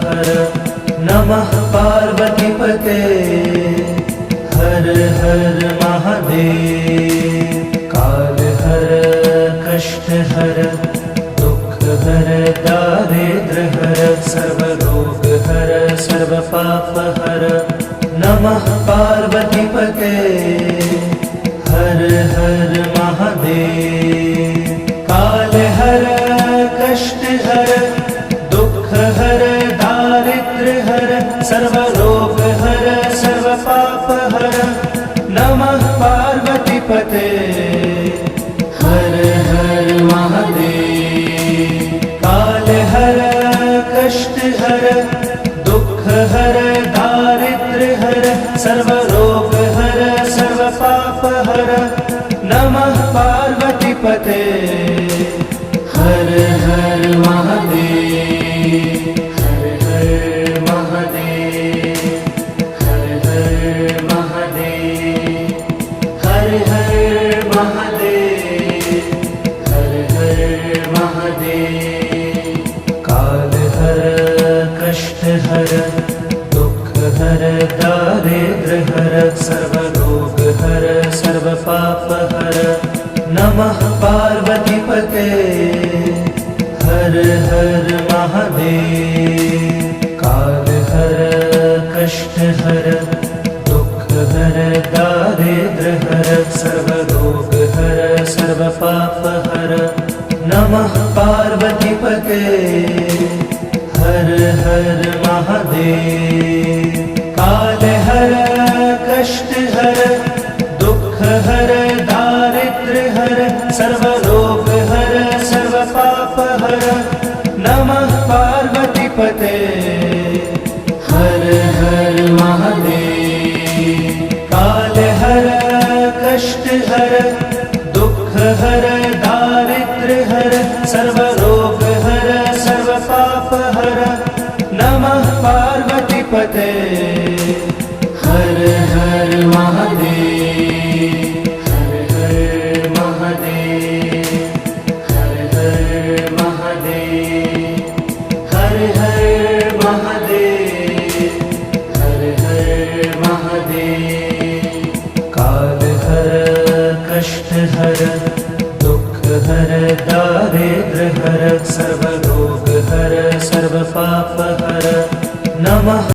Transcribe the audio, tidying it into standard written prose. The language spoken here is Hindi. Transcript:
हर नमः पार्वतीपते हर हर महादेव। काल हर कष्ट हर दुख हर दारिद्र हर सर्व रोग हर सर्व पाप हर नमः पार्वतीपते हर हर महादेव। काल हर कष्ट हर दुख हर दारिद्र हर सर्व रोग हर सर्व पाप हर नमः पार्वतीपते हर हर महादेव। काल हर कष्ट हर दुख हर दारिद्र हर सर्व रोग हर सर्व पाप हर नमः पार्वतीपते हर हर महादेव। हर हर महादेव हर हर महादेव हर हर महादेव हर हर महादेव। काल हर कष्ट हर दुख हर दारिद्र हर सर्व रोग हर सर्व पाप हर नमः पार्वतीपते हर हर महादेव। काल हर कष्ट हर दुख हर दारिद्र हर सर्व रोग हर सर्व पाप हर नमः पार्वतीपते हर हर महादेव। काल हर कष्ट हर दुख हर दारिद्र हर सर्व रोग हर सर्व पाप हर नमः पार्वतीपते हर हर महादेव। काल हर कष्ट हर दुख हर दारिद्र हर सर्व रोग हर सर्व पाप हर नमः पार्वतीपते हर हर महादेव। हर हर महादेव हर हर महादेव हर हर महादेव हर हर महादेव। काल हर कष्ट हर दुख हर दारिद्र हर सर्व रोग हर सर्व पाप हर नमः